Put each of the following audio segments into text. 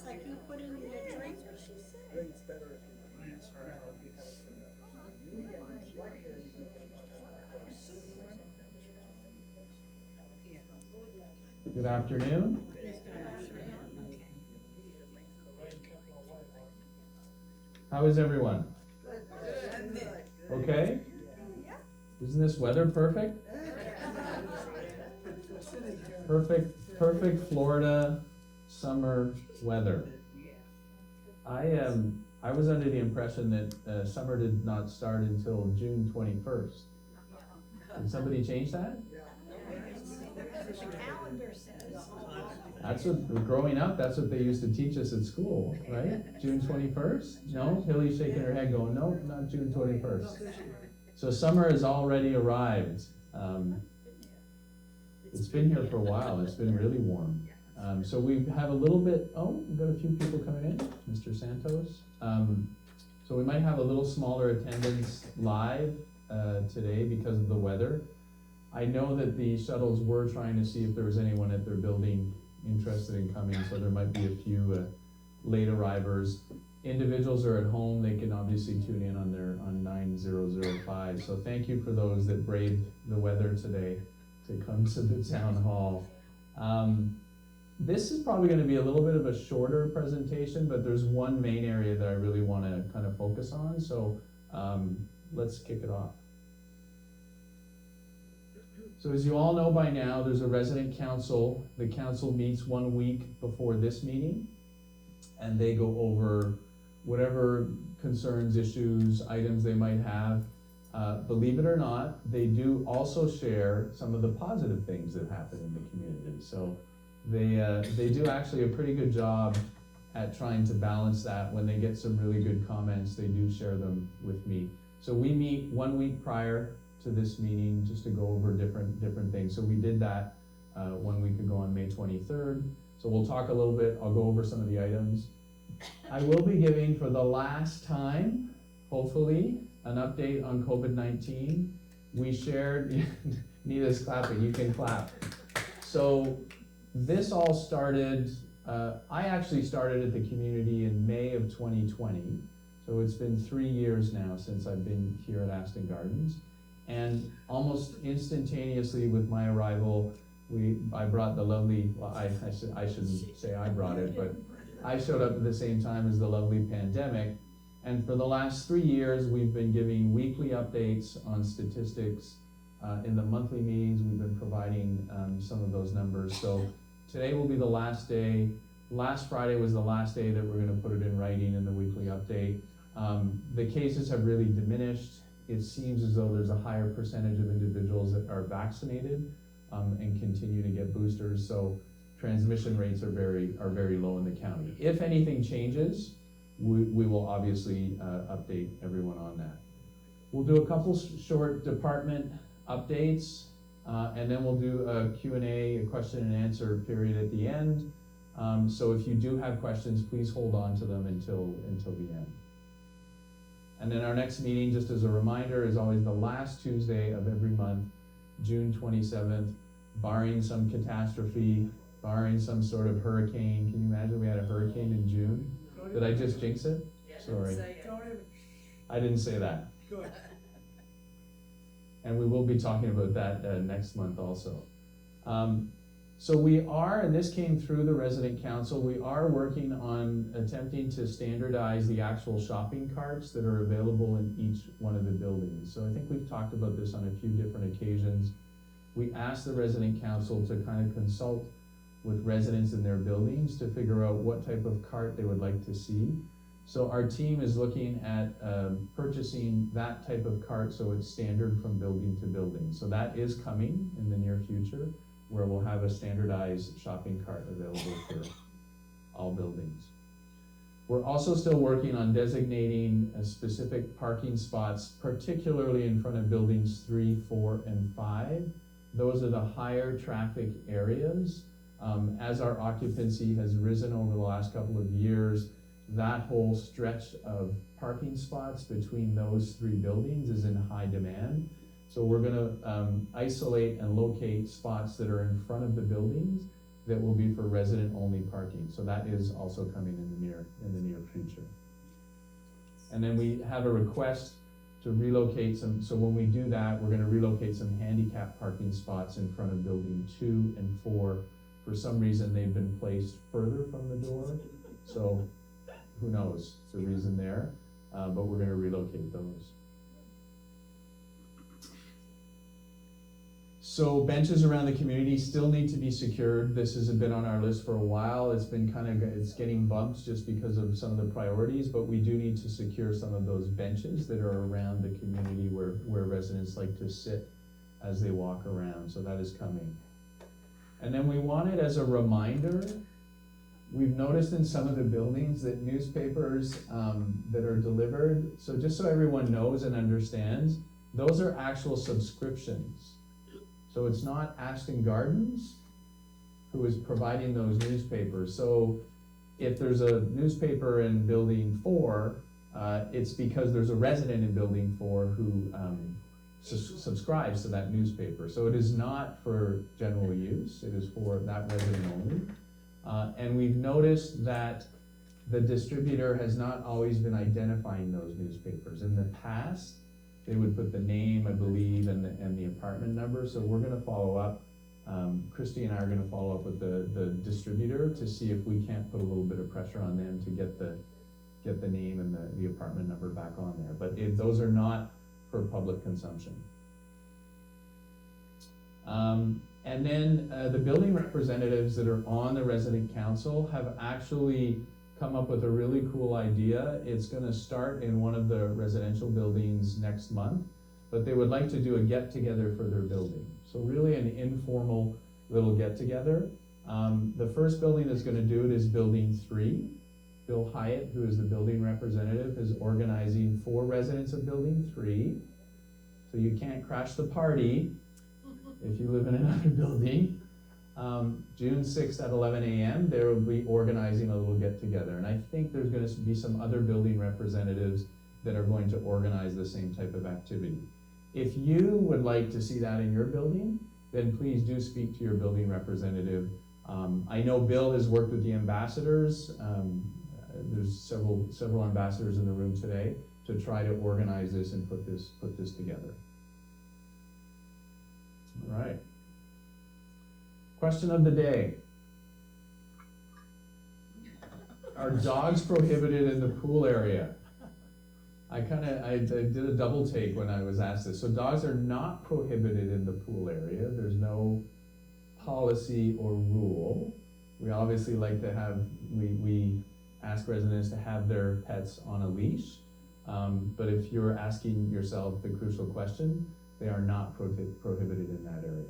Like you put in the drink. Good afternoon. How is everyone? Okay? Isn't this weather perfect? Perfect Florida summer weather. I was under the impression that summer did not start until June 21st. Did somebody change that? The calendar says. That's what, growing up, that's what they used to teach us at school, right? June 21st? No? Hilly's shaking her head going, no, not June 21st. So summer has already arrived. It's been here for a while. It's been really warm. So we have a little bit, we've got a few people coming in, Mr. Santos. So we might have a little smaller attendance live today because of the weather. I know that the shuttles were trying to see if there was anyone at their building interested in coming, so there might be a few late arrivers. Individuals are at home, they can obviously tune in on 9005. So thank you for those that braved the weather today to come to the town hall. This is probably going to be a little bit of a shorter presentation, but there's one main area that I really want to kind of focus on, so let's kick it off. So as you all know by now, there's a resident council. The council meets 1 week before this meeting, and they go over whatever concerns, issues, items they might have. Believe it or not, they do also share some of the positive things that happen in the community. So they do actually a pretty good job at trying to balance that. When they get some really good comments, they do share them with me. So we meet 1 week prior to this meeting just to go over different things. So we did that 1 week ago on May 23rd. So we'll talk a little bit. I'll go over some of the items. I will be giving for the last time, hopefully, an update on COVID-19. We shared, Nita's clapping, you can clap. So this all started, I actually started at the community in May of 2020. So it's been 3 years now since I've been here at Aston Gardens. And almost instantaneously with my arrival, I brought the lovely, well, I shouldn't say I brought it, but I showed up at the same time as the lovely pandemic. And for the last 3 years, we've been giving weekly updates on statistics. In the monthly meetings, we've been providing some of those numbers. So today will be the last day. Last Friday was the last day that we're going to put it in writing in the weekly update. The cases have really diminished. It seems as though there's a higher percentage of individuals that are vaccinated and continue to get boosters. So transmission rates are very low in the county. If anything changes, we will obviously update everyone on that. We'll do a couple short department updates, and then we'll do a Q&A, a question and answer period at the end. So if you do have questions, please hold on to them until the end. And then our next meeting, just as a reminder, is always the last Tuesday of every month, June 27th, barring some catastrophe, barring some sort of hurricane. Can you imagine we had a hurricane in June? Did I just jinx it? Sorry. I didn't say that. Good. And we will be talking about that next month also. So we are, and this came through the resident council, we are working on attempting to standardize the actual shopping carts that are available in each one of the buildings. So I think we've talked about this on a few different occasions. We asked the resident council to kind of consult with residents in their buildings to figure out what type of cart they would like to see. So our team is looking at purchasing that type of cart so it's standard from building to building. So that is coming in the near future, where we'll have a standardized shopping cart available for all buildings. We're also still working on designating specific parking spots, particularly in front of buildings 3, 4, and 5. Those are the higher traffic areas. As our occupancy has risen over the last couple of years, that whole stretch of parking spots between those 3 buildings is in high demand. So we're gonna isolate and locate spots that are in front of the buildings that will be for resident-only parking. So that is also coming in the near future. And then we have a request to relocate some, so when we do that, we're gonna relocate some handicap parking spots in front of building 2 and 4. For some reason, they've been placed further from the door, so who knows the reason there, but we're gonna relocate those. So benches around the community still need to be secured. This has been on our list for a while. It's been it's getting bumps just because of some of the priorities, but we do need to secure some of those benches that are around the community where residents like to sit as they walk around, so that is coming. And then we wanted, as a reminder, we've noticed in some of the buildings that newspapers that are delivered, so just so everyone knows and understands, those are actual subscriptions. So it's not Ashton Gardens who is providing those newspapers. So if there's a newspaper in building 4, it's because there's a resident in building 4 who subscribes to that newspaper. So it is not for general use, it is for that resident only. And we've noticed that the distributor has not always been identifying those newspapers. In the past, they would put the name, I believe, and the apartment number. So we're gonna follow up. Christy and I are gonna follow up with the distributor to see if we can't put a little bit of pressure on them to get the name and the apartment number back on there. But those are not for public consumption. And then the building representatives that are on the resident council have actually come up with a really cool idea. It's gonna start in one of the residential buildings next month, but they would like to do a get-together for their building. So really an informal little get-together. The first building that's gonna do it is building 3. Bill Hyatt, who is the building representative, is organizing 4 residents of building 3. So you can't crash the party if you live in another building. June 6th at 11 a.m., they will be organizing a little get-together. And I think there's gonna be some other building representatives that are going to organize the same type of activity. If you would like to see that in your building, then please do speak to your building representative. I know Bill has worked with the ambassadors. There's several ambassadors in the room today to try to organize this and put this together. All right. Question of the day. Are dogs prohibited in the pool area? I did a double take when I was asked this. So dogs are not prohibited in the pool area. There's no policy or rule. We obviously like to have, we ask residents to have their pets on a leash. But if you're asking yourself the crucial question, they are not prohibited in that area.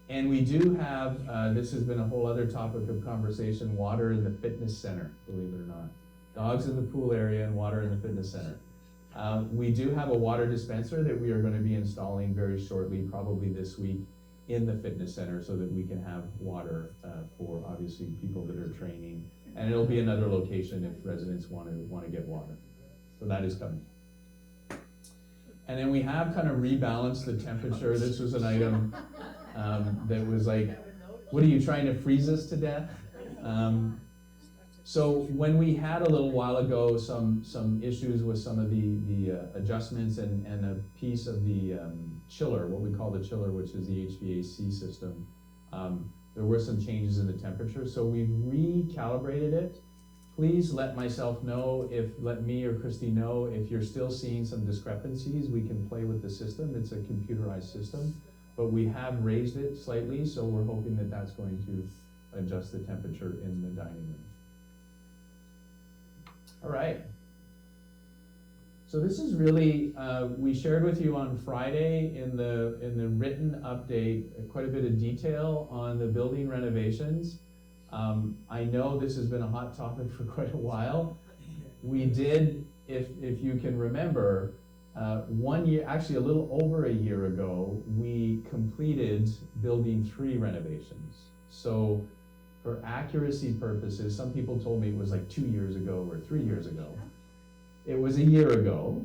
And we do have, this has been a whole other topic of conversation, water in the fitness center, believe it or not. Dogs in the pool area and water in the fitness center. We do have a water dispenser that we are going to be installing very shortly, probably this week, in the fitness center so that we can have water for obviously people that are training. And it'll be another location if residents want to get water. So that is coming. And then we have kind of rebalanced the temperature. This was an item that was like, what are you trying to freeze us to death? So when we had a little while ago some issues with some of the adjustments and a piece of the chiller, what we call the chiller, which is the HVAC system, there were some changes in the temperature. So we've recalibrated it. Please let myself know, let me or Christy know if you're still seeing some discrepancies. We can play with the system. It's a computerized system, but we have raised it slightly, so we're hoping that that's going to adjust the temperature in the dining room. All right. So this is really, we shared with you on Friday in the written update quite a bit of detail on the building renovations. I know this has been a hot topic for quite a while. We did, if you can remember, 1 year, actually a little over a year ago, we completed building 3 renovations. So for accuracy purposes, some people told me it was like 2 years ago or 3 years ago. It was a year ago.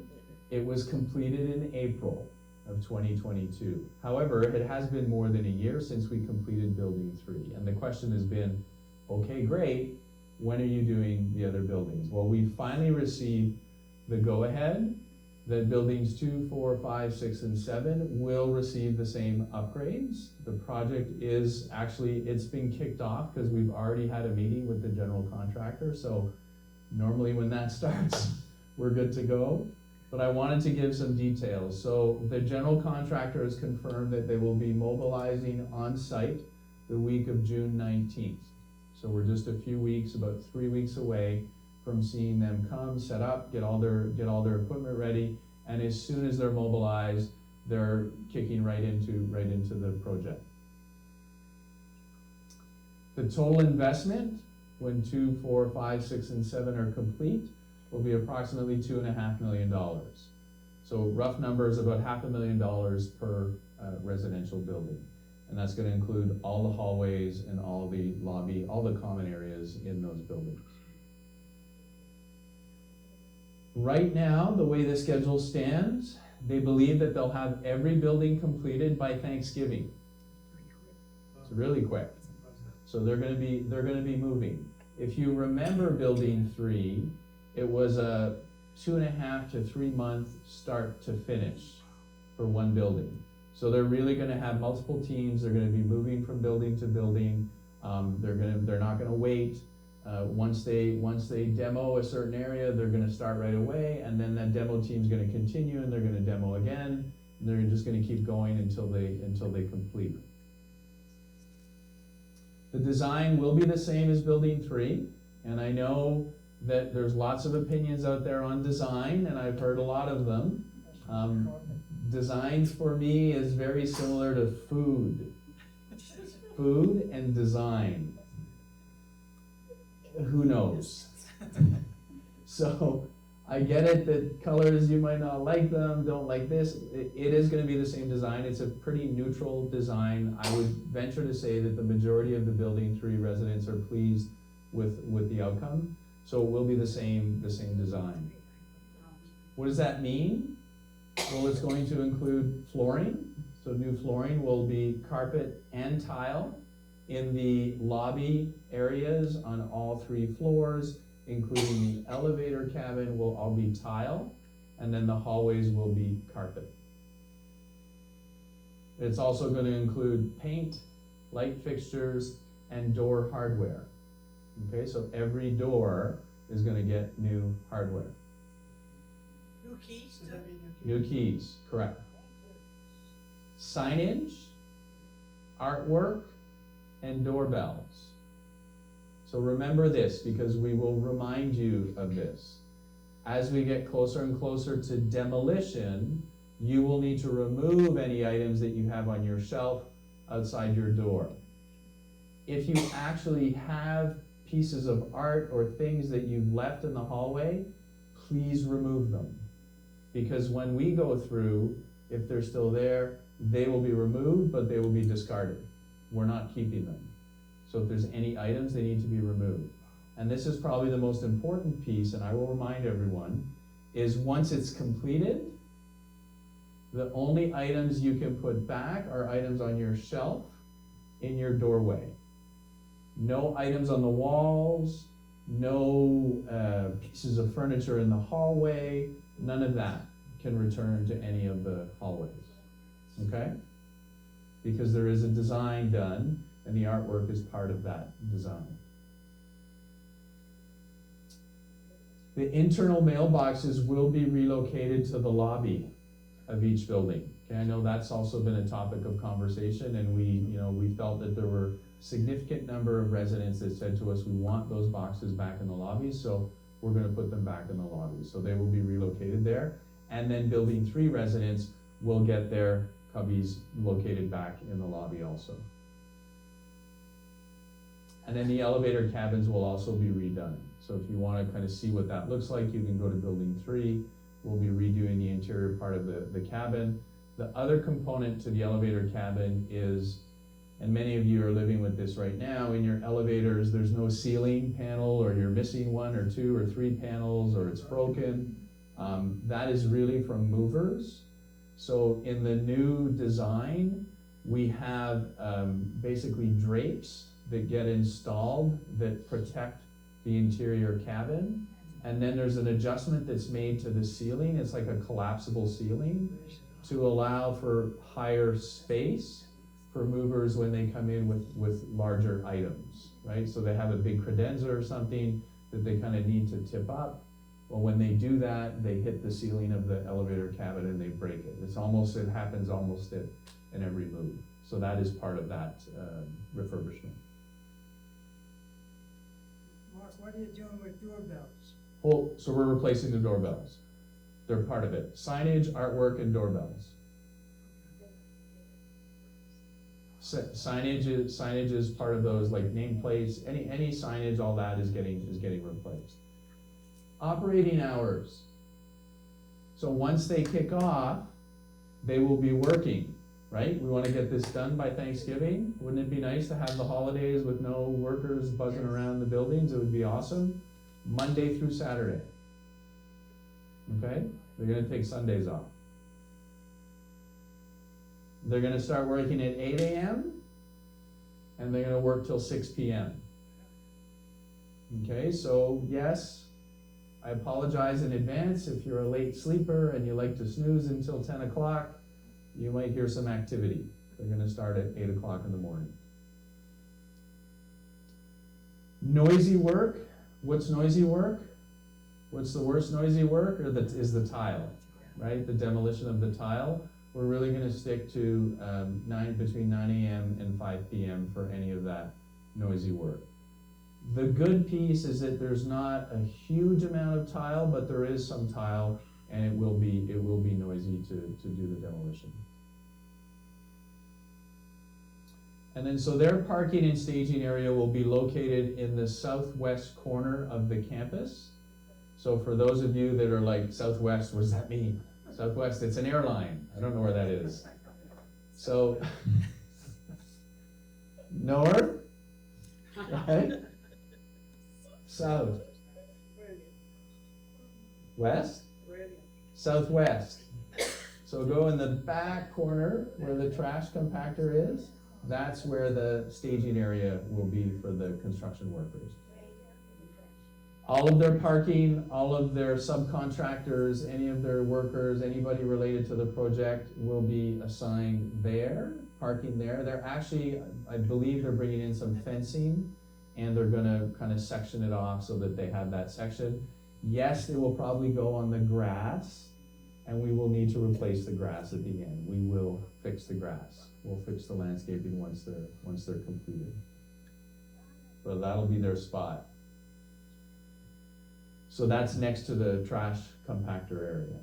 It was completed in April of 2022. However, it has been more than a year since we completed building 3. And the question has been, okay, great, when are you doing the other buildings? Well, we finally received the go-ahead that buildings 2, 4, 5, 6, and 7 will receive the same upgrades. The project is actually, it's been kicked off because we've already had a meeting with the general contractor. So normally when that starts, we're good to go. But I wanted to give some details. So the general contractor has confirmed that they will be mobilizing on site the week of June 19th. So we're just a few weeks, about 3 weeks away from seeing them come, set up, get all their equipment ready, and as soon as they're mobilized, they're kicking right into the project. The total investment when 2, 4, 5, 6, and 7 are complete will be approximately $2.5 million. So rough numbers, about $500,000 per residential building. And that's gonna include all the hallways and all the lobby, all the common areas in those buildings. Right now, the way the schedule stands, they believe that they'll have every building completed by Thanksgiving. It's really quick. So they're gonna be moving. If you remember building 3, it was a 2.5 to 3 month start to finish for one building. So they're really gonna have multiple teams. They're gonna be moving from building to building. They're not gonna wait. Once they demo a certain area, they're gonna start right away, and then that demo team's gonna continue, and they're gonna demo again, and they're just gonna keep going until they complete. The design will be the same as building 3, and I know that there's lots of opinions out there on design, and I've heard a lot of them. Design for me is very similar to food. Food and design. Who knows? So I get it that colors, you might not like them, don't like this. It is gonna be the same design. It's a pretty neutral design. I would venture to say that the majority of the building 3 residents are pleased with the outcome. So it will be the same design. What does that mean? Well, it's going to include flooring. So new flooring will be carpet and tile in the lobby areas on all 3 floors, including the elevator cabin will all be tile, and then the hallways will be carpet. It's also going to include paint, light fixtures, and door hardware. Okay, so every door is going to get new hardware. New keys to New keys, correct. Signage, artwork, and doorbells. So remember this, because we will remind you of this. As we get closer and closer to demolition, you will need to remove any items that you have on your shelf outside your door. If you actually have pieces of art or things that you've left in the hallway, please remove them. Because when we go through, if they're still there, they will be removed, but they will be discarded. We're not keeping them. So if there's any items, they need to be removed. And this is probably the most important piece, and I will remind everyone, is once it's completed, the only items you can put back are items on your shelf in your doorway. No items on the walls, no pieces of furniture in the hallway, none of that can return to any of the hallways, okay? Because there is a design done, and the artwork is part of that design. The internal mailboxes will be relocated to the lobby of each building. Okay, I know that's also been a topic of conversation, and we felt that there were a significant number of residents that said to us, we want those boxes back in the lobby, so we're gonna put them back in the lobby. So they will be relocated there. And then building 3 residents will get their cubbies located back in the lobby also. And then the elevator cabins will also be redone. So if you want to kind of see what that looks like, you can go to building 3. We'll be redoing the interior part of the cabin. The other component to the elevator cabin is, and many of you are living with this right now, in your elevators, there's no ceiling panel, or you're missing 1 or 2 or 3 panels, or it's broken. That is really from movers. So in the new design, we have basically drapes that get installed that protect the interior cabin. And then there's an adjustment that's made to the ceiling. It's like a collapsible ceiling to allow for higher space for movers when they come in with larger items, right? So they have a big credenza or something that they kind of need to tip up. Well, when they do that, they hit the ceiling of the elevator cabin and they break it. It happens almost in every move. So that is part of that refurbishment. Mark, what are you doing with doorbells? Oh, so we're replacing the doorbells. They're part of it. Signage, artwork, and doorbells. Signage is part of those, like nameplates, any signage, all that is getting replaced. Operating hours. So once they kick off, they will be working, right? We want to get this done by Thanksgiving. Wouldn't it be nice to have the holidays with no workers buzzing around the buildings? It would be awesome. Monday through Saturday. Okay? They're going to take Sundays off. They're going to start working at 8 a.m. and they're going to work till 6 p.m. Okay, so yes, I apologize in advance if you're a late sleeper and you like to snooze until 10 o'clock, you might hear some activity. They're going to start at 8 o'clock in the morning. Noisy work. What's noisy work? What's the worst noisy work? Is the tile, right? The demolition of the tile. We're really going to stick to between 9 a.m. and 5 p.m. for any of that noisy work. The good piece is that there's not a huge amount of tile, but there is some tile, and it will be noisy to do the demolition. And then so their parking and staging area will be located in the southwest corner of the campus. So for those of you that are like, southwest, what does that mean? Southwest, it's an airline. I don't know where that is. So, north, right? South, west, southwest. So go in the back corner where the trash compactor is. That's where the staging area will be for the construction workers. All of their parking, all of their subcontractors, any of their workers, anybody related to the project will be assigned there, parking there. They're actually, I believe they're bringing in some fencing and they're gonna kind of section it off so that they have that section. Yes, they will probably go on the grass and we will need to replace the grass at the end. We will fix the grass. We'll fix the landscaping once they're completed. But that'll be their spot. So that's next to the trash compactor area.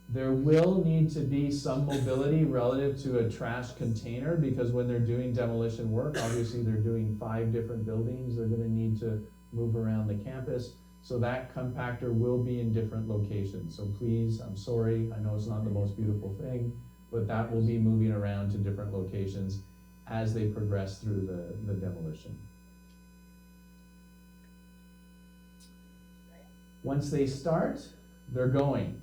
There will need to be some mobility relative to a trash container because when they're doing demolition work, obviously they're doing 5 different buildings. They're gonna need to move around the campus. So that compactor will be in different locations. So please, I'm sorry, I know it's not the most beautiful thing, but that will be moving around to different locations as they progress through the demolition. Once they start, they're going,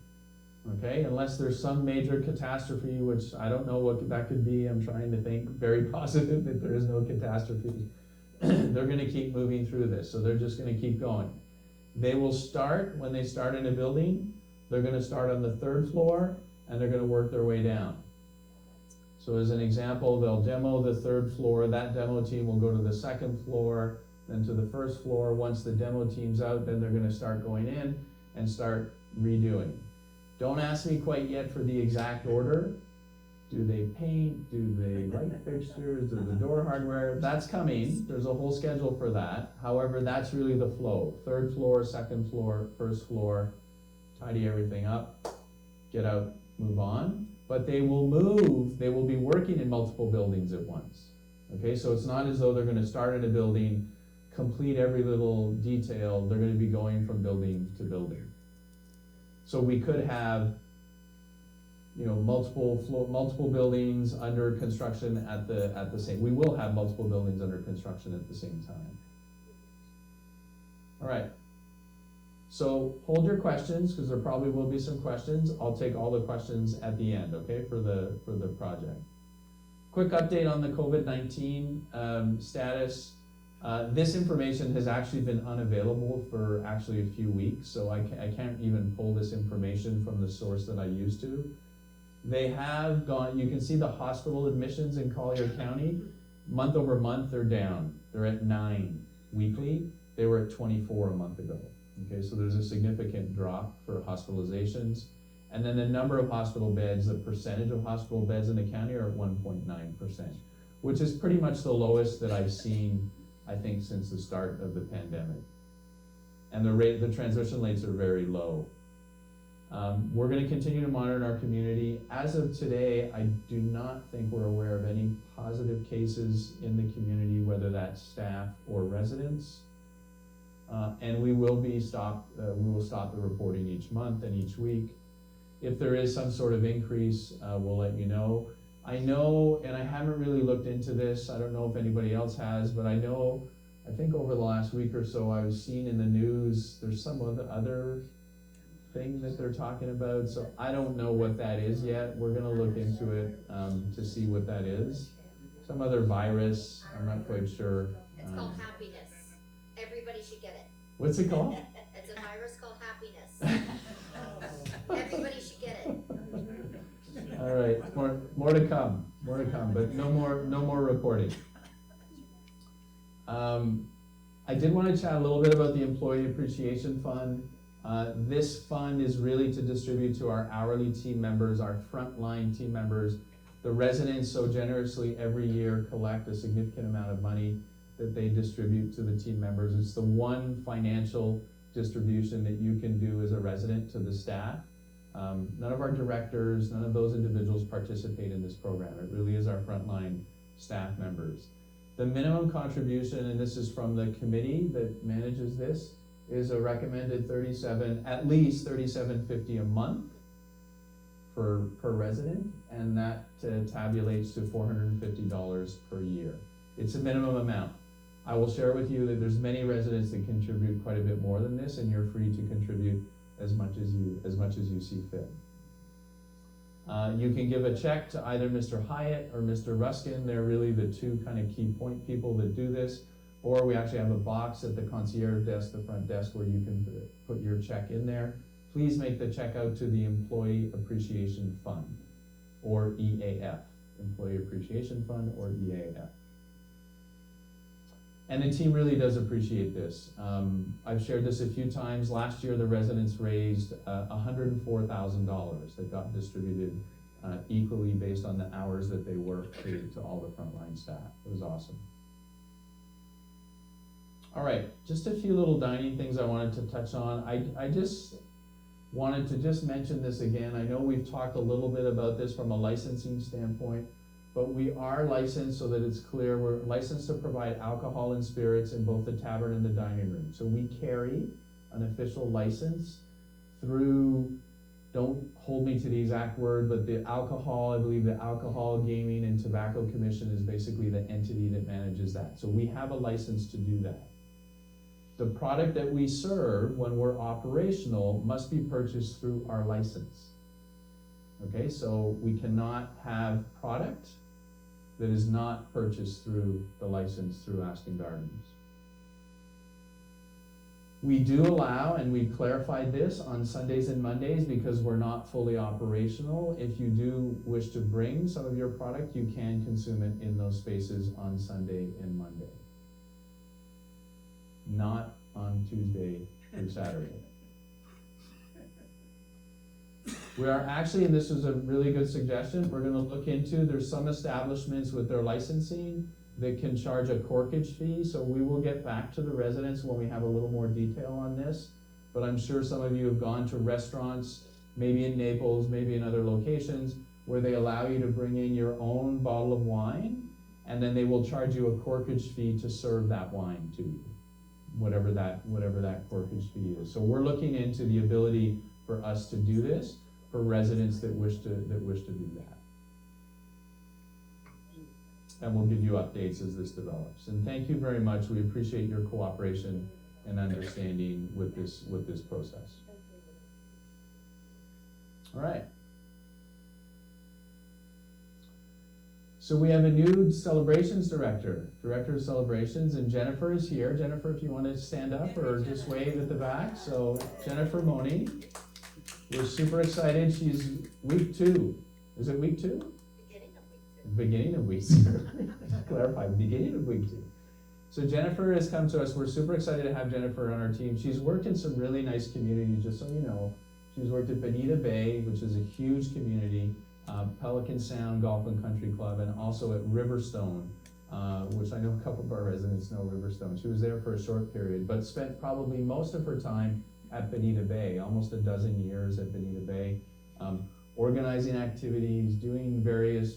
okay? Unless there's some major catastrophe, which I don't know what that could be. I'm trying to think very positive that there is no catastrophe. They're gonna keep moving through this, so they're just gonna keep going. They will start, when they start in a building, they're gonna start on the 3rd floor, and they're gonna work their way down. So as an example, they'll demo the 3rd floor, that demo team will go to the 2nd floor, then to the 1st floor. Once the demo team's out, then they're gonna start going in and start redoing. Don't ask me quite yet for the exact order. Do they paint? Do they light fixtures? Do the door hardware? That's coming. There's a whole schedule for that. However, that's really the flow. 3rd floor, 2nd floor, 1st floor, tidy everything up, get out, move on. But they will move, they will be working in multiple buildings at once. Okay, so it's not as though they're gonna start in a building, complete every little detail. They're gonna be going from building to building. So we could have, you know, multiple buildings under construction at the same. We will have multiple buildings under construction at the same time. All right. So hold your questions, because there probably will be some questions. I'll take all the questions at the end, okay, for the project. Quick update on the COVID-19 status. This information has actually been unavailable for actually a few weeks, so I can't even pull this information from the source that I used to. They have gone, you can see the hospital admissions in Collier County, month over month, they're down. They're at 9 weekly. They were at 24 a month ago. Okay, so there's a significant drop for hospitalizations. And then the number of hospital beds, the percentage of hospital beds in the county are at 1.9%, which is pretty much the lowest that I've seen, I think, since the start of the pandemic. And the transition rates are very low. We're gonna continue to monitor our community. As of today, I do not think we're aware of any positive cases in the community, whether that's staff or residents. And we will stop the reporting each month and each week. If there is some sort of increase, we'll let you know. I know, and I haven't really looked into this, I don't know if anybody else has, but I know, I think over the last week or so, I've seen in the news, there's some other thing that they're talking about, so I don't know what that is yet. We're gonna look into it to see what that is. Some other virus, I'm not quite sure. It's called happiness. Everybody should get it. What's it called? It's a virus called happiness. Everybody should get it. All right, more to come, but no more reporting. I did want to chat a little bit about the Employee Appreciation Fund. This fund is really to distribute to our hourly team members, our frontline team members. The residents so generously every year collect a significant amount of money that they distribute to the team members. It's the one financial distribution that you can do as a resident to the staff. None of our directors, none of those individuals participate in this program. It really is our frontline staff members. The minimum contribution, and this is from the committee that manages this, is a recommended at least $37.50 a month per resident, and that tabulates to $450 per year. It's a minimum amount. I will share with you that there's many residents that contribute quite a bit more than this, and you're free to contribute as much as you see fit. You can give a check to either Mr. Hyatt or Mr. Ruskin. They're really the two kind of key point people that do this. Or we actually have a box at the concierge desk, the front desk, where you can put your check in there. Please make the check out to the Employee Appreciation Fund, or EAF, Employee Appreciation Fund, or EAF. And the team really does appreciate this. I've shared this a few times. Last year, the residents raised $104,000 that got distributed equally based on the hours that they worked to all the frontline staff. It was awesome. All right, just a few little dining things I wanted to touch on. I just wanted to mention this again. I know we've talked a little bit about this from a licensing standpoint, but we are licensed, so that it's clear, we're licensed to provide alcohol and spirits in both the tavern and the dining room. So we carry an official license through, don't hold me to the exact word, but the alcohol, I believe the Alcohol, Gaming, and Tobacco Commission is basically the entity that manages that. So we have a license to do that. The product that we serve when we're operational must be purchased through our license. Okay, so we cannot have product that is not purchased through the license through Aston Gardens. We do allow, and we've clarified this, on Sundays and Mondays, because we're not fully operational. If you do wish to bring some of your product, you can consume it in those spaces on Sunday and Monday. Not on Tuesday through Saturday. We are actually, and this is a really good suggestion, we're gonna look into, there's some establishments with their licensing that can charge a corkage fee, so we will get back to the residents when we have a little more detail on this. But I'm sure some of you have gone to restaurants, maybe in Naples, maybe in other locations, where they allow you to bring in your own bottle of wine, and then they will charge you a corkage fee to serve that wine to you, whatever that corkage fee is. So we're looking into the ability for us to do this for residents that wish to do that. And we'll give you updates as this develops. And thank you very much. We appreciate your cooperation and understanding with this process. All right. So we have a new celebrations director of celebrations, and Jennifer is here. Jennifer, if you want to stand up or just wave at the back. So Jennifer Money, we're super excited. She's week 2. Is it week 2? Beginning of week 2. Clarify, beginning of week 2. So Jennifer has come to us. We're super excited to have Jennifer on our team. She's worked in some really nice communities, just so you know. She's worked at Bonita Bay, which is a huge community, Pelican Sound Golf and Country Club, and also at Riverstone, which I know a couple of our residents know Riverstone. She was there for a short period, but spent probably most of her time at Bonita Bay, almost a dozen years at Bonita Bay, organizing activities, doing various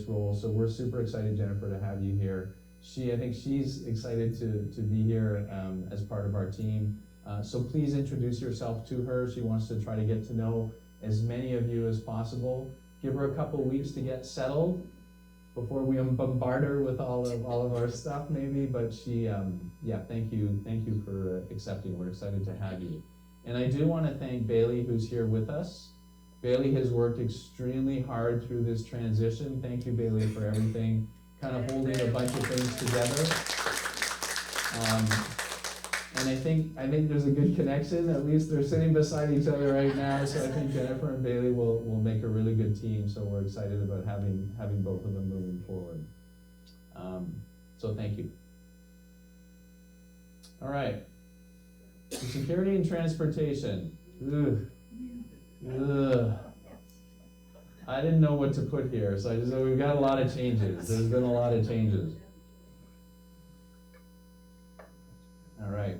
roles. So we're super excited, Jennifer, to have you here. I think she's excited to be here as part of our team. So please introduce yourself to her. She wants to try to get to know as many of you as possible. Give her a couple weeks to get settled before we bombard her with all of our stuff maybe, but she, thank you for accepting. We're excited to have you. And I do want to thank Bailey, who's here with us. Bailey has worked extremely hard through this transition. Thank you, Bailey, for everything, kind of holding a bunch of things together. And I think there's a good connection. At least they're sitting beside each other right now. So I think Jennifer and Bailey will make a really good team. So we're excited about having both of them moving forward. So thank you. All right. Security and transportation. Ugh. I didn't know what to put here, so we've got a lot of changes. There's been a lot of changes. All right.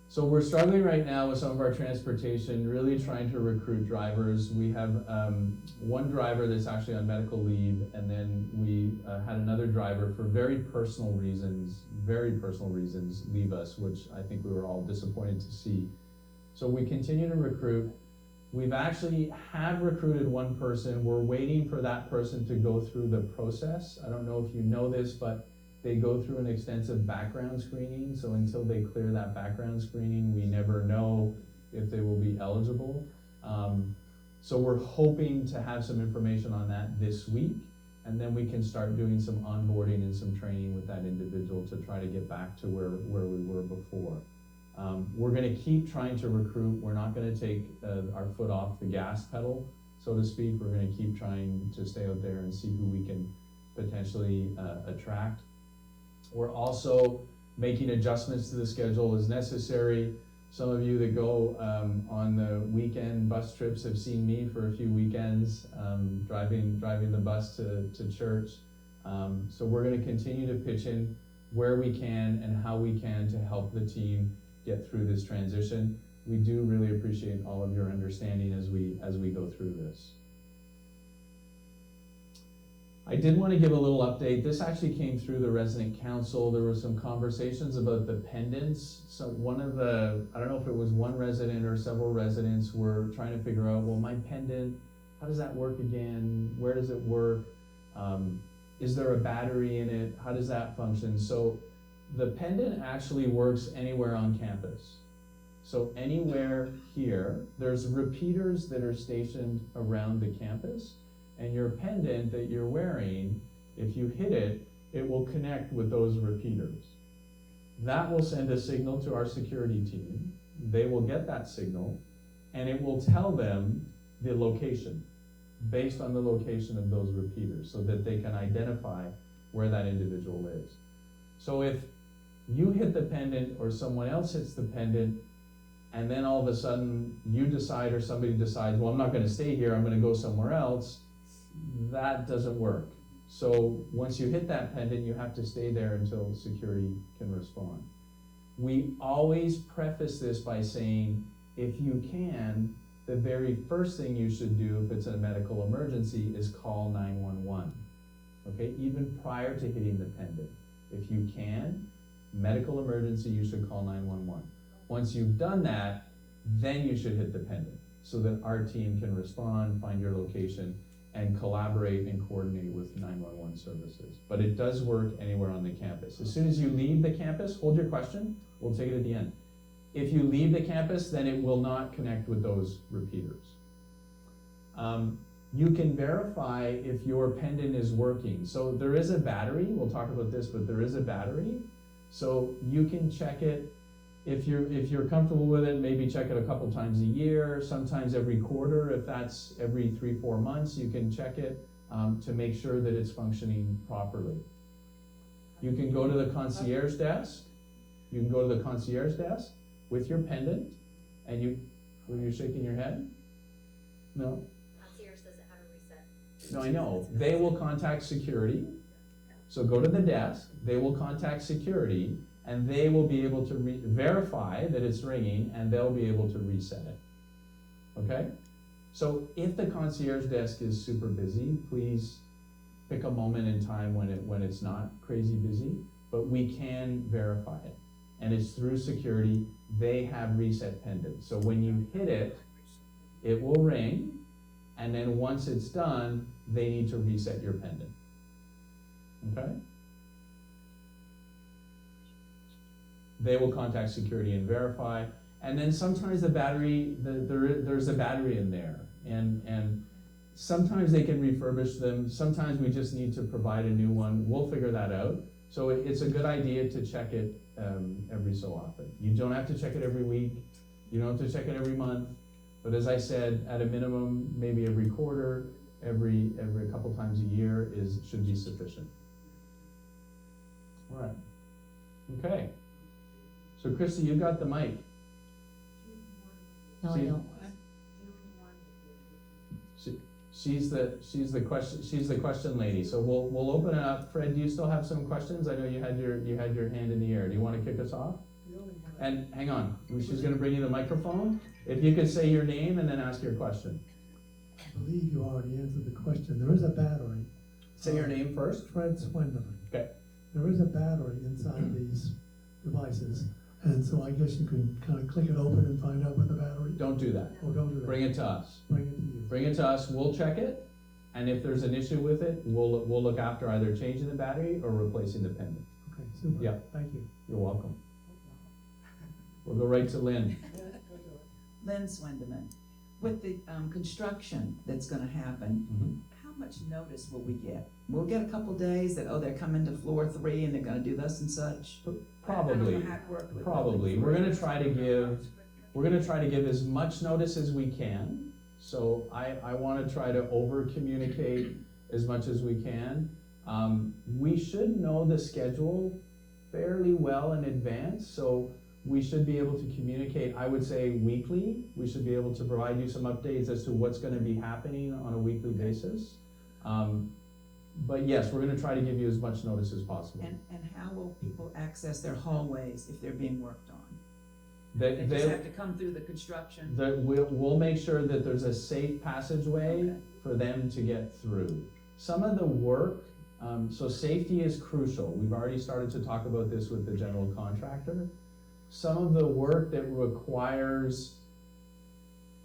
So we're struggling right now with some of our transportation, really trying to recruit drivers. We have one driver that's actually on medical leave, and then we had another driver for very personal reasons, leave us, which I think we were all disappointed to see. So we continue to recruit. We've actually have recruited one person. We're waiting for that person to go through the process. I don't know if you know this, but they go through an extensive background screening. So until they clear that background screening, we never know if they will be eligible. So we're hoping to have some information on that this week, and then we can start doing some onboarding and some training with that individual to try to get back to where we were before. We're gonna keep trying to recruit. We're not gonna take our foot off the gas pedal, so to speak. We're gonna keep trying to stay out there and see who we can potentially attract. We're also making adjustments to the schedule as necessary. Some of you that go on the weekend bus trips have seen me for a few weekends driving the bus to church. So we're gonna continue to pitch in where we can and how we can to help the team get through this transition. We do really appreciate all of your understanding as we go through this. I did want to give a little update. This actually came through the resident council. There were some conversations about the pendants. So I don't know if it was one resident or several residents were trying to figure out, well, my pendant, how does that work again? Where does it work? Is there a battery in it? How does that function? So the pendant actually works anywhere on campus. So anywhere here, there's repeaters that are stationed around the campus, and your pendant that you're wearing, if you hit it, it will connect with those repeaters. That will send a signal to our security team. They will get that signal, and it will tell them the location, based on the location of those repeaters, so that they can identify where that individual is. So if you hit the pendant or someone else hits the pendant, and then all of a sudden you decide or somebody decides, well, I'm not gonna stay here, I'm gonna go somewhere else, that doesn't work. So once you hit that pendant, you have to stay there until security can respond. We always preface this by saying, if you can, the very first thing you should do if it's a medical emergency is call 911. Okay, even prior to hitting the pendant. If you can, medical emergency, you should call 911. Once you've done that, then you should hit the pendant so that our team can respond, find your location, and collaborate and coordinate with 911 services. But it does work anywhere on the campus. As soon as you leave the campus, hold your question, we'll take it at the end. If you leave the campus, then it will not connect with those repeaters. You can verify if your pendant is working. So there is a battery, we'll talk about this, but there is a battery. So you can check it, if you're comfortable with it, maybe check it a couple times a year, sometimes every quarter. If that's every 3-4 months, you can check it to make sure that it's functioning properly. You can go to the concierge desk. You can go to the concierge desk with your pendant, and you're shaking your head? No? Concierge doesn't have a reset. No, I know. They will contact security. So go to the desk, they will contact security, and they will be able to verify that it's ringing, and they'll be able to reset it. Okay? So if the concierge desk is super busy, please pick a moment in time when it's not crazy busy, but we can verify it. And it's through security. They have reset pendants. So when you hit it, it will ring, and then once it's done, they need to reset your pendant. Okay? They will contact security and verify. And then sometimes the battery, there's a battery in there. And sometimes they can refurbish them. Sometimes we just need to provide a new one. We'll figure that out. So it's a good idea to check it every so often. You don't have to check it every week. You don't have to check it every month. But as I said, at a minimum, maybe every quarter, every couple times a year should be sufficient. All right. Okay. So Christy, you got the mic. No, I don't. She's the question lady. So we'll open it up. Fred, do you still have some questions? I know you had your hand in the air. Do you want to kick us off? And hang on, she's going to bring you the microphone. If you could say your name and then ask your question. I believe you already answered the question. There is a battery. Say your name first. Fred Swindon. Okay. There is a battery inside these devices, and so I guess you can kind of click it open and find out what the battery. Don't do that. Or don't do that. Bring it to us. Bring it to you. Bring it to us. We'll check it, and if there's an issue with it, we'll look after either changing the battery or replacing the pendant. Okay, super. Yeah. Thank you. You're welcome. We'll go right to Lynn. Lynn Swendeman, with the construction that's gonna happen, how much notice will we get? We'll get a couple days that, oh, they're coming to floor 3 and they're gonna do thus and such? Probably. I don't know how it worked with Probably. building We're gonna 3. try to give as much notice as we can. So I wanna try to over communicate as much as we can. We should know the schedule fairly well in advance, so we should be able to communicate, I would say weekly. We should be able to provide you some updates as to what's gonna be happening on a weekly basis. But yes, we're gonna try to give you as much notice as possible. And how will people access their hallways if they're being worked on? They They just have to come through the construction? we'll make sure that there's a safe passageway Okay. for them to get through. Some of the work, so safety is crucial. We've already started to talk about this with the general contractor. Some of the work that requires,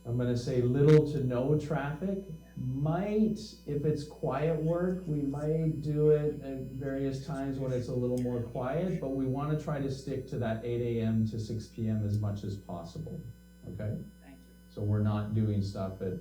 I'm gonna say little to no traffic, might, if it's quiet work, we might do it at various times when it's a little more quiet, but we wanna try to stick to that 8 a.m. to 6 p.m. as much as possible, okay? Thank you, So we're not doing stuff at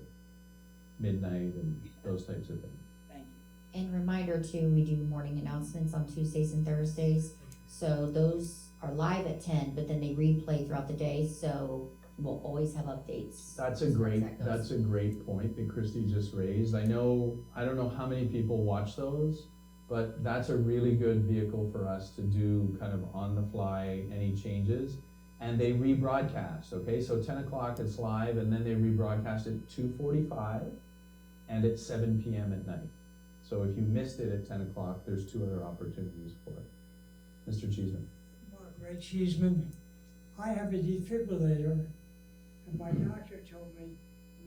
midnight and those types of things. thank you. And reminder too, we do morning announcements on Tuesdays and Thursdays. So those are live at 10, but then they replay throughout the day, so we'll always have updates. That's a as far as great, that goes. that's a great point that Christy just raised. I don't know how many people watch those, but that's a really good vehicle for us to do kind of on the fly, any changes. And they rebroadcast, okay? So 10 o'clock it's live, and then they rebroadcast at 2:45 and at 7 p.m. at night. So if you missed it at 10 o'clock, there's 2 other opportunities for it. Mr. Cheeseman. Mark Ray Cheeseman, I have a defibrillator, and my doctor told me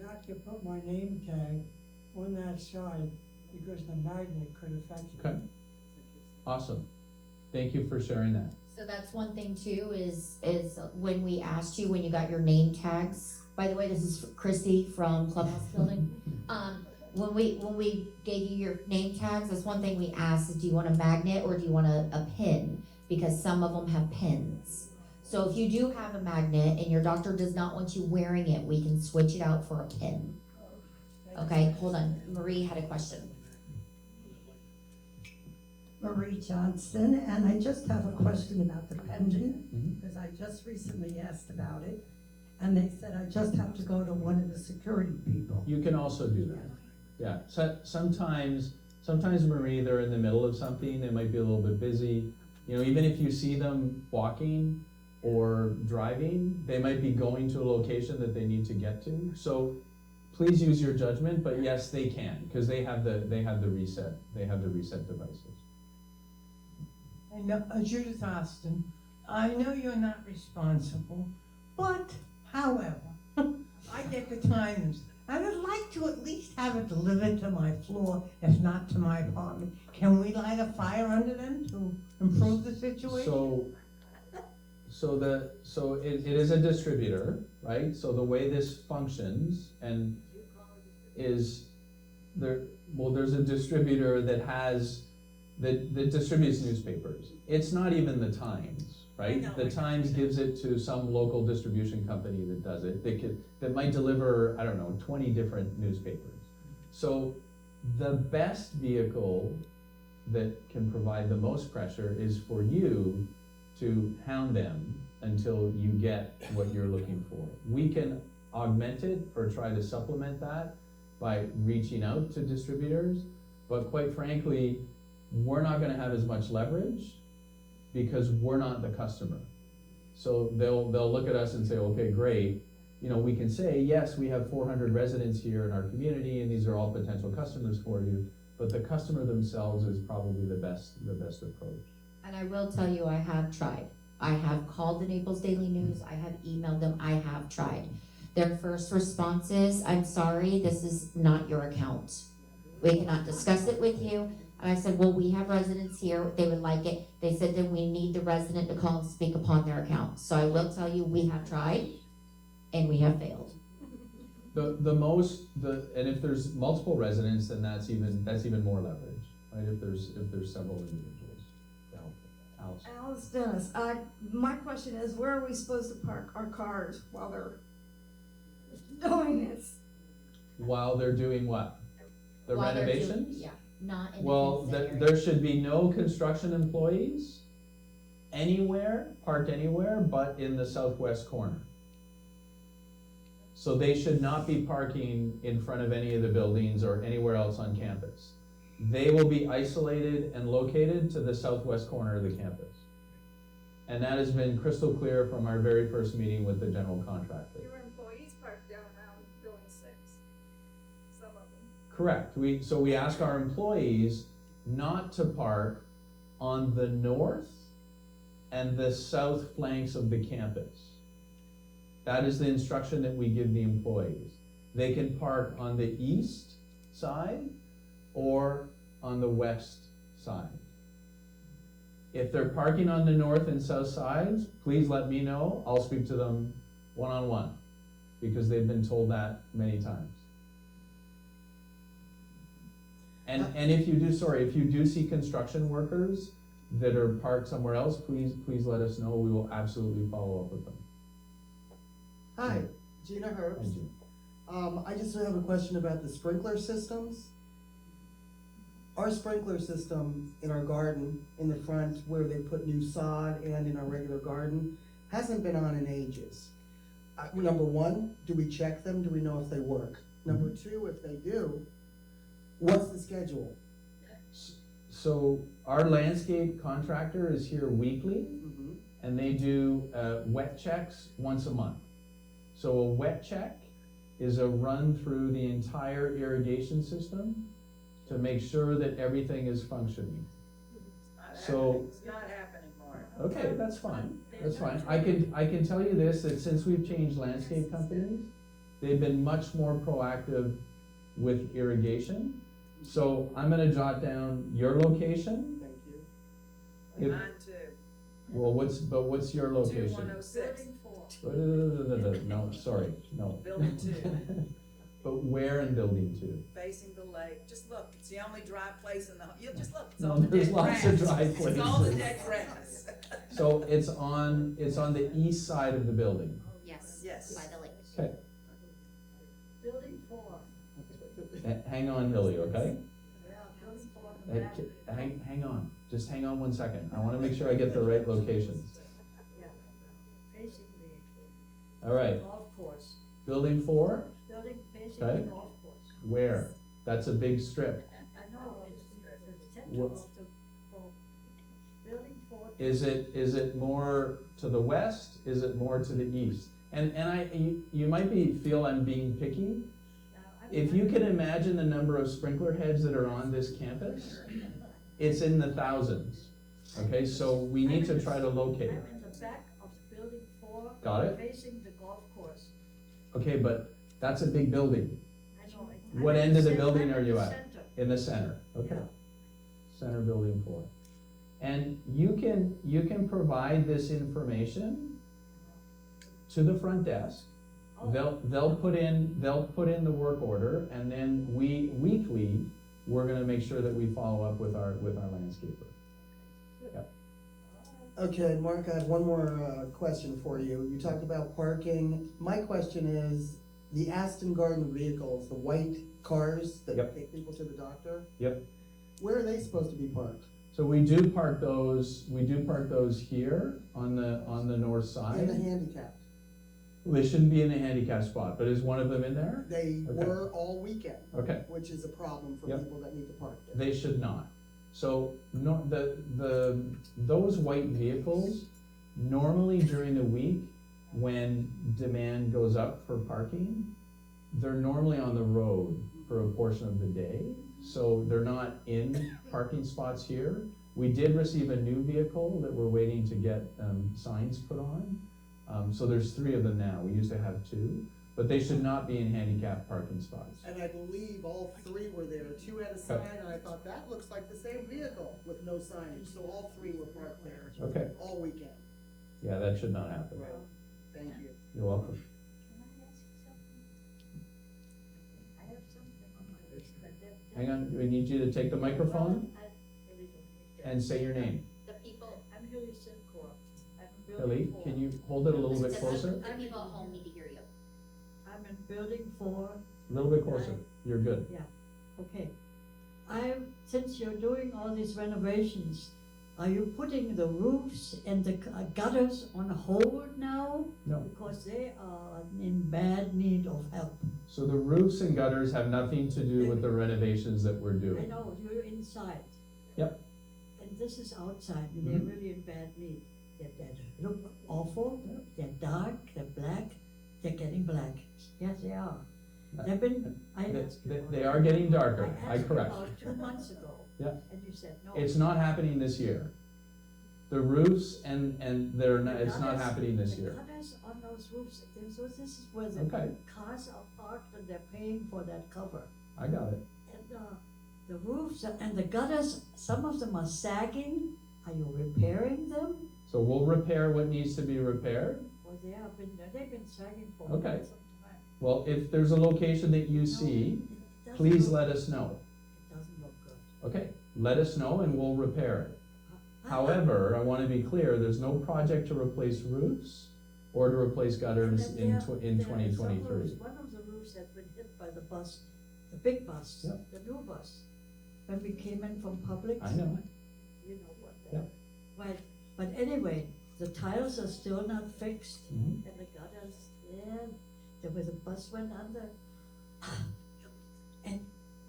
not to put my name tag on that side because the magnet could affect it. Okay. Awesome. Thank you for sharing that. So that's one thing too, is when we asked you, when you got your name tags, by the way, this is Christy from Clubhouse Building. when we gave you your name tags, that's one thing we asked is, do you want a magnet or do you want a pin? Because some of them have pins. So if you do have a magnet and your doctor does not want you wearing it, we can switch it out for a pin. Okay, hold on. Marie had a question. Marie Johnston, and I just have a question about the pendant, Mhm. because I just recently asked about it, and they said I just have to go to one of the security people. You can also do that. Yeah, sometimes, Marie, they're in the middle of something, they might be a little bit busy. You know, even if you see them walking or driving, they might be going to a location that they need to get to. So please use your judgment, but yes, they can, because they have the reset devices. I know, Judith Austin, I know you're not responsible, but however, I get the times. I would like to at least have it delivered to my floor, if not to my apartment. Can we light a fire under them to improve the situation? So it is a distributor, right? So the way this functions and is there's a distributor that distributes newspapers. It's not even the Times, right? I know. The Times gives it to some local distribution company that does it. That might deliver, I don't know, 20 different newspapers. So the best vehicle that can provide the most pressure is for you to hound them until you get what you're looking for. We can augment it or try to supplement that by reaching out to distributors, but quite frankly, we're not gonna have as much leverage because we're not the customer. So they'll look at us and say, okay, great. You know, we can say, yes, we have 400 residents here in our community and these are all potential customers for you, but the customer themselves is probably the best approach. And I will tell you, I have tried. I have called the Naples Daily News, I have emailed them, I have tried. Their first response is, I'm sorry, this is not your account. We cannot discuss it with you. And I said, well, we have residents here, they would like it. They said that we need the resident to call and speak upon their account. So I will tell you, we have tried, and we have failed. And if there's multiple residents, then that's even more leverage, right? If there's several individuals to help. Alice. Alice Dennis, my question is, where are we supposed to park our cars while they're doing this? While they're doing what? The While they're doing- renovations? Yeah, not in the Well, fenced area. there should be no construction employees parked anywhere but in the southwest corner. So they should not be parking in front of any of the buildings or anywhere else on campus. They will be isolated and located to the southwest corner of the campus. And that has been crystal clear from our very first meeting with the general contractor. Your employees park down around building 6, some of them. Correct. So we ask our employees not to park on the north and the south flanks of the campus. That is the instruction that we give the employees. They can park on the east side or on the west side. If they're parking on the north and south sides, please let me know. I'll speak to them one-on-one because they've been told that many times. And if you do see construction workers that are parked somewhere else, please let us know. We will absolutely follow up with them. Hi, Gina Herbst. Thank you. I just have a question about the sprinkler systems. Our sprinkler system in our garden, in the front where they put new sod and in our regular garden, hasn't been on in ages. Number one, do we check them? Do we know if they work? Number two, if they do, what's the schedule? So our landscape contractor is here weekly and they do wet checks once a month. So a wet check is a run through the entire irrigation system to make sure that everything is functioning. So, It's not happening more. okay, that's fine, that's fine. I can tell you this, that since we've changed landscape companies, they've been much more proactive with irrigation. So I'm gonna jot down your location. Thank you. If- Mine too. Well, what's your location? 2106, No, sorry, no. building 2. But where in building 2? Facing the lake, just look, it's the only dry place in the, you'll just look, it's No, all the there's dead lots of grass. dry It's all the places. dead grass. So it's on the east side of the building. Yes. Yes. By the lake. Okay, Building 4. hang on, Hilly, okay? Yeah, building 4. Hang on, just hang on 1 second. I wanna make sure I get the right locations. Facing All right, the golf course. building 4, Building facing Okay. the golf course. where? That's a big strip. I know, it's the What- center of the, well, building 4. Is it more to the west? Is it more to the east? And you might feel I'm being picky. If you can imagine the number of sprinkler heads that are on this campus, it's in the thousands. Okay, so we need to try to locate I'm it. in the back of building 4. Got it? Facing the golf course. Okay, but that's a big building. I know. What I'm in end of the cen- building I'm are in you the at? center. In the center, okay. Yeah. Center building 4. And you can provide this information to the front desk. Oh. They'll put in the work order, and then weekly, we're gonna make sure that we follow up with our landscaper. Okay, Mark, I have one more question for you. You talked about parking. My question is, the Aston Garden vehicles, the white cars that Yep. take people to the doctor, Yep. where are they supposed to be parked? So we do park those here on the north In the side. handicapped. They shouldn't be in a handicap spot, but is one of them in there? They Okay. were all weekend, Okay. which is a problem for Yep. people that need to park there. They should not. So, no, those white vehicles, normally during the week, when demand goes up for parking, they're normally on the road for a portion of the day, so they're not in parking spots here. We did receive a new vehicle that we're waiting to get, signs put on. So there's 3 of them now, we used to have 2, but they should not be in handicap parking spots. And I believe all 3 were there. 2 had a sign, and I thought, that looks like the same vehicle with no signage. So all 3 were parked there Okay, all weekend. yeah, that should not happen. Thank you. You're welcome. Can I ask you something? I have something on my list, but they're. Hang on, we need you to take the microphone Well, I really don't need that. and say your name. The people, I'm Hilly Sincor. I'm in Hilly, building 4. can you hold it a little bit the closer? people at home need to hear you. I'm in building 4. A little bit closer, you're good. Okay. Since you're doing all these renovations, are you putting the roofs and the gutters on hold now? No. Because they are in bad need of help. So the roofs and gutters have nothing to do with the renovations that we're I doing. know, you're inside. Yep. And this is outside, and they're really in bad need. They look awful, they're dark, they're black, they're getting black. Yes, they are. They've been, I asked you. They are getting darker, I asked you correct. about 2 months ago. Yeah. And you said no. It's not happening this year. The roofs and it's not happening this year. The gutters on those roofs, so this is where the Okay. cars are parked and they're paying for that cover. I got it. And, the roofs and the gutters, some of them are sagging. Are you repairing them? So we'll repair what needs to be repaired. Or they've been sagging for Okay. quite some time. Well, if there's a location that you see, It doesn't please look- let us know. It doesn't look good. Okay, let us know and we'll repair it. However, I wanna be clear, there's no project to replace roofs or to replace gutters in There are some 2023. roofs- One of the roofs has been hit by the bus, the big bus, Yep. the new bus. When we came in from Publix. I know. You know what Yep. But anyway, the tiles are still not fixed, Mhm. and the gutters, there was a bus went under.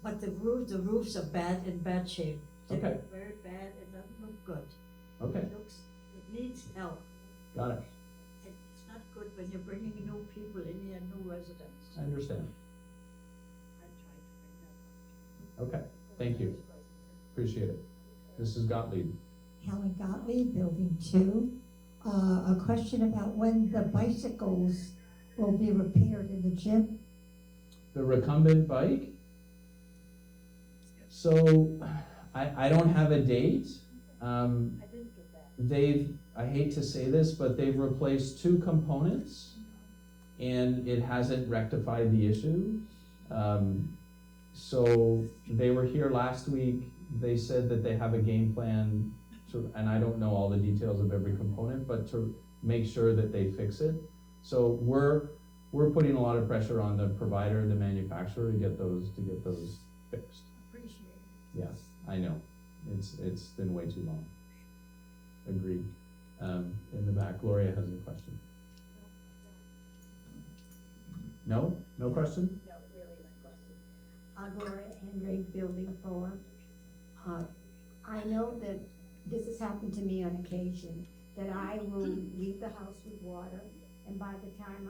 But the roofs are in bad shape. They're Okay. very bad, it doesn't look good. Okay, It needs help. got it. It's not good when you're bringing new people in here, new residents. I understand. I tried to bring that up. Okay, thank you. Appreciate it. Mrs. Gottlieb. Helen Gottlieb, Building 2. A question about when the bicycles will be repaired in the gym. The recumbent bike? So, I don't have a date. I didn't do that. I hate to say this, but they've replaced 2 components and it hasn't rectified the issue. So they were here last week, they said that they have a game plan to, and I don't know all the details of every component, but to make sure that they fix it. So we're putting a lot of pressure on the provider, the manufacturer to get those fixed. Appreciate it. Yes, I know, it's been way too long. Agreed. In the back, Gloria has a question. No? No question? No, really, my question. Gloria Henry, Building 4. I know that this has happened to me on occasion, that I will leave the house with water, and by the time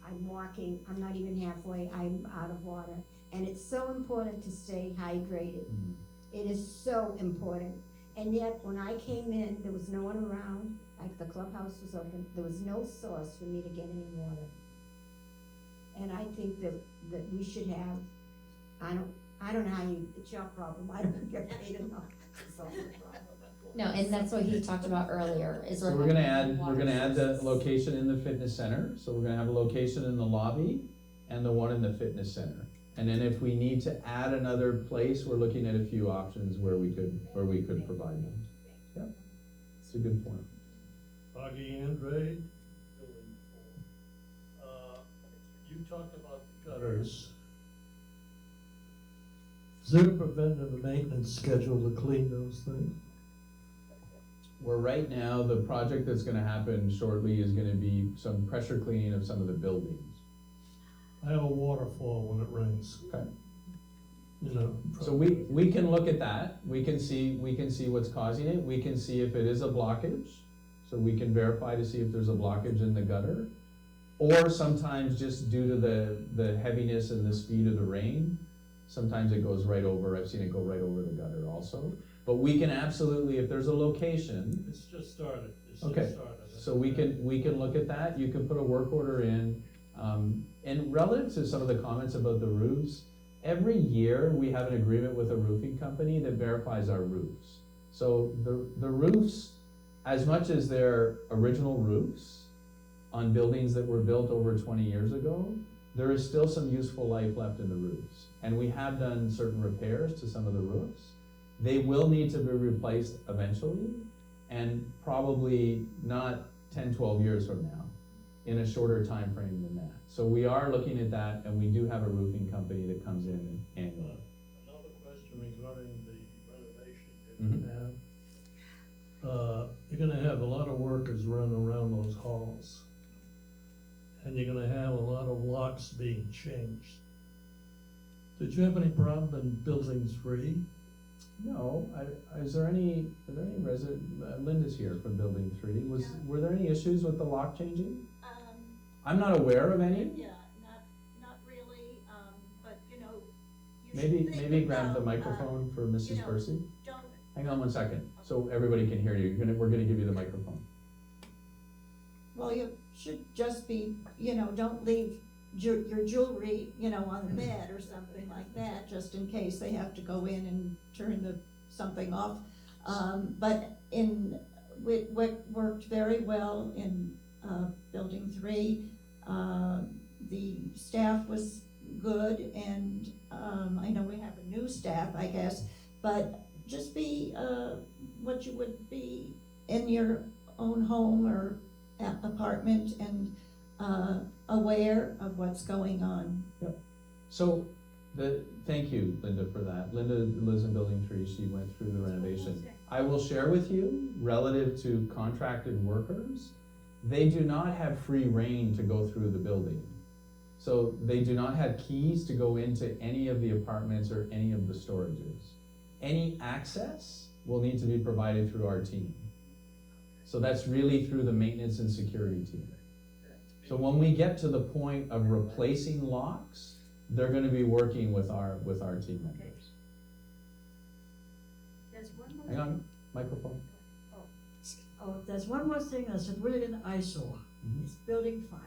I'm walking, I'm not even halfway, I'm out of water. And it's so important to stay hydrated. It is so important. And yet, when I came in, there was no one around, like the clubhouse was open, there was no source for me to get any water. And I think that we should have, I don't know how it's your problem, I don't get paid enough to solve the problem. No, and that's what he talked about earlier, is So we're gonna add the location in the fitness center, so we're gonna have a location in the lobby and the one in the fitness center. And then if we need to add another place, we're looking at a few options where we could provide them. Yep, it's a good point. Augie Andrade, Building 4. You talked about the gutters. Is there a preventative maintenance schedule to clean those things? Where right now, the project that's gonna happen shortly is gonna be some pressure cleaning of some of the buildings. I have a waterfall when it rains. Okay. You know. So we can look at that, we can see what's causing it, we can see if it is a blockage, so we can verify to see if there's a blockage in the gutter. Or sometimes just due to the heaviness and the speed of the rain, sometimes it goes right over, I've seen it go right over the gutter also. But we can absolutely, if there's a location. It's just started. Okay. So we can look at that, you can put a work order in. And relative to some of the comments about the roofs, every year we have an agreement with a roofing company that verifies our roofs. So the roofs, as much as they're original roofs on buildings that were built over 20 years ago, there is still some useful life left in the roofs. And we have done certain repairs to some of the roofs. They will need to be replaced eventually, and probably not 10, 12 years from now, in a shorter time frame than that. So we are looking at that, and we do have a roofing company that comes in annually. Another question regarding the renovation Mhm. that you have. You're gonna have a lot of workers running around those halls. And you're gonna have a lot of locks being changed. Did you have any problem in building 3? No, is there any resident, Linda's here from building 3, were there any issues with the lock changing? I'm not aware of any. Yeah, not really, but you know, you should think Maybe grab the about, microphone for Mrs. know, Percy. don't, Hang on one second, so everybody can hear you, we're gonna give you the microphone. Well, you should just be, don't leave your jewelry, on the bed or something like that, just in case they have to go in and turn something off. But what worked very well in, Building 3, the staff was good, and, I know we have a new staff, I guess, but just be, what you would be in your own home or apartment, and, aware of what's going on. Yep. So, thank you, Linda, for that. Linda lives in building 3, she went through the renovation. I will share with you, relative to contracted workers, they do not have free reign to go through the building. So they do not have keys to go into any of the apartments or any of the storages. Any access will need to be provided through our team. So that's really through the maintenance and security team. So when we get to the point of replacing locks, they're gonna be working with our team members. There's one more Hang on, microphone. there's one more thing that's really an eyesore. Mhm. It's Building 5.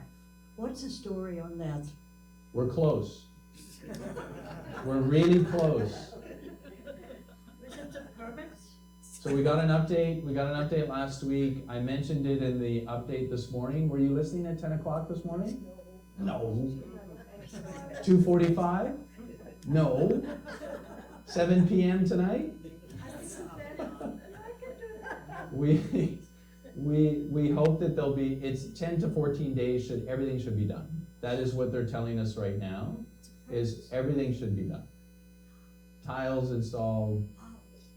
What's the story on that? We're close. We're really close. Is it the permits? So we got an update last week. I mentioned it in the update this morning. Were you listening at 10 o'clock this morning? No. 2:45? No. 7 PM tonight? We hope that there'll be, it's 10 to 14 days, everything should be done. That is what they're telling us right now, is everything should be done. Tiles installed,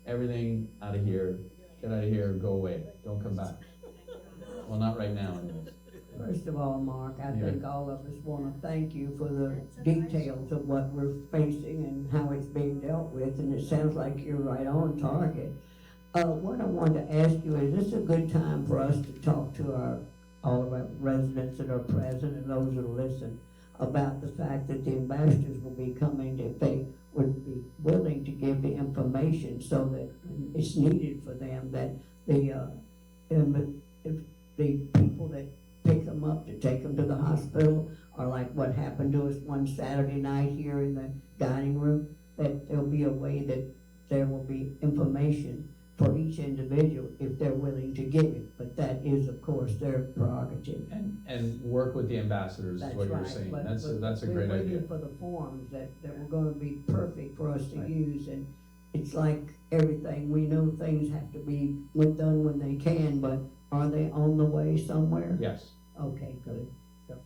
everything out of here, get out of here, go away, don't come back. Well, not right now, anyways. First of all, Mark, I Yeah. think all of us want to thank you for the details of what we're facing and how it's being dealt with, and it sounds like you're right on target. What I wanted to ask you, is this a good time for us to talk to all of our residents that are present and those that listen about the fact that the ambassadors will be coming, if they would be willing to give the information so that it's needed for them, that if the people that pick them up to take them to the hospital, or like what happened to us one Saturday night here in the dining room, that there'll be a way that there will be information for each individual if they're willing to give it, but that is, of course, their prerogative. And work with the ambassadors is That's what you're right, saying, but that's a great we're idea. waiting for the forms that were gonna be perfect for us to use, and it's like everything, we know things have to be done when they can, but are they on the way somewhere? Yes, Okay, good. So,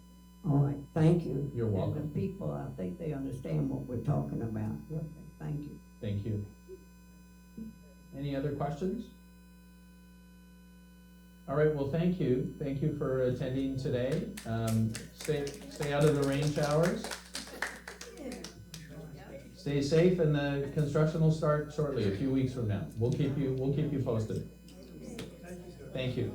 all right, thank you. You're welcome. And the people, I think they understand what we're talking about. Okay, thank you. thank you. Any other questions? All right, well, thank you for attending today. Stay out of the rain showers. Stay safe, and the construction will start shortly, a few weeks from now. We'll keep you posted. Thank you.